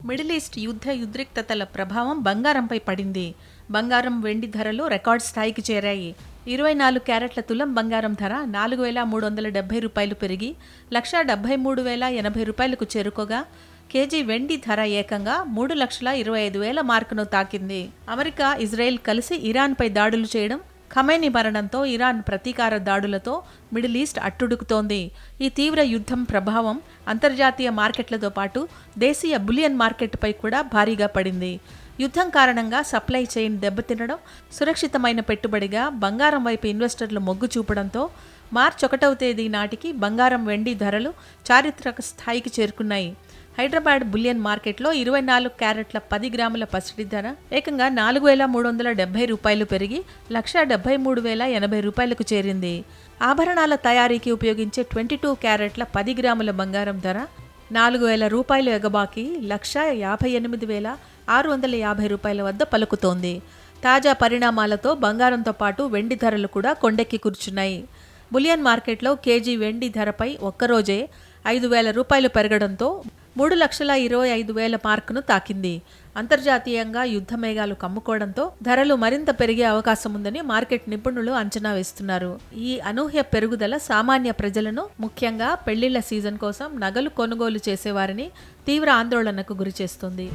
Middle east యుద్ధ ఉద్రిక్తతల ప్రభావం బంగారంపై పడింది. బంగారం, వెండి ధరలు రికార్డ్ స్థాయికి చేరాయి. 24 క్యారెట్ల తులం బంగారం ధర 4,370 రూపాయలు పెరిగి 1,73,080 రూపాయలకు చేరుకోగా, కేజీ వెండి ధర ఏకంగా 3,25,000 మార్కును తాకింది. అమెరికా, ఇజ్రాయెల్ కలిసి ఇరాన్పై దాడులు చేయడం, ఖమేనీ మరణంతో ఇరాన్ ప్రతీకార దాడులతో మిడిల్ ఈస్ట్ అట్టుడుకుతోంది. ఈ తీవ్ర యుద్ధం ప్రభావం అంతర్జాతీయ మార్కెట్లతో పాటు దేశీయ బులియన్ మార్కెట్పై కూడా భారీగా పడింది. యుద్ధం కారణంగా సప్లై చైన్ దెబ్బతినడం, సురక్షితమైన పెట్టుబడిగా బంగారం వైపు ఇన్వెస్టర్లు మొగ్గు చూపడంతో మార్చి 1వ తేదీ నాటికి బంగారం, వెండి ధరలు చారిత్రక స్థాయికి చేరుకున్నాయి. హైదరాబాద్ బులియన్ మార్కెట్లో 24 క్యారెట్ల 10 గ్రాముల పసిడి ధర ఏకంగా 4,370 రూపాయలు పెరిగి 1,73,080 రూపాయలకు చేరింది. ఆభరణాల తయారీకి ఉపయోగించే 22 క్యారెట్ల 10 గ్రాముల బంగారం ధర 4,000 రూపాయలు ఎగబాకి 1,58,650 రూపాయల వద్ద పలుకుతోంది. తాజా పరిణామాలతో బంగారంతో పాటు వెండి ధరలు కూడా కొండెక్కి కూర్చున్నాయి. బులియన్ మార్కెట్లో కేజీ వెండి ధరపై ఒక్కరోజే 5,000 రూపాయలు పెరగడంతో 3,25,000 మార్కును తాకింది. అంతర్జాతీయంగా యుద్ధ మేఘాలు కమ్ముకోవడంతో ధరలు మరింత పెరిగే అవకాశం ఉందని మార్కెట్ నిపుణులు అంచనా వేస్తున్నారు. ఈ అనూహ్య పెరుగుదల సామాన్య ప్రజలను, ముఖ్యంగా పెళ్లిళ్ల సీజన్ కోసం నగలు కొనుగోలు చేసేవారిని తీవ్ర ఆందోళనకు గురిచేస్తుంది.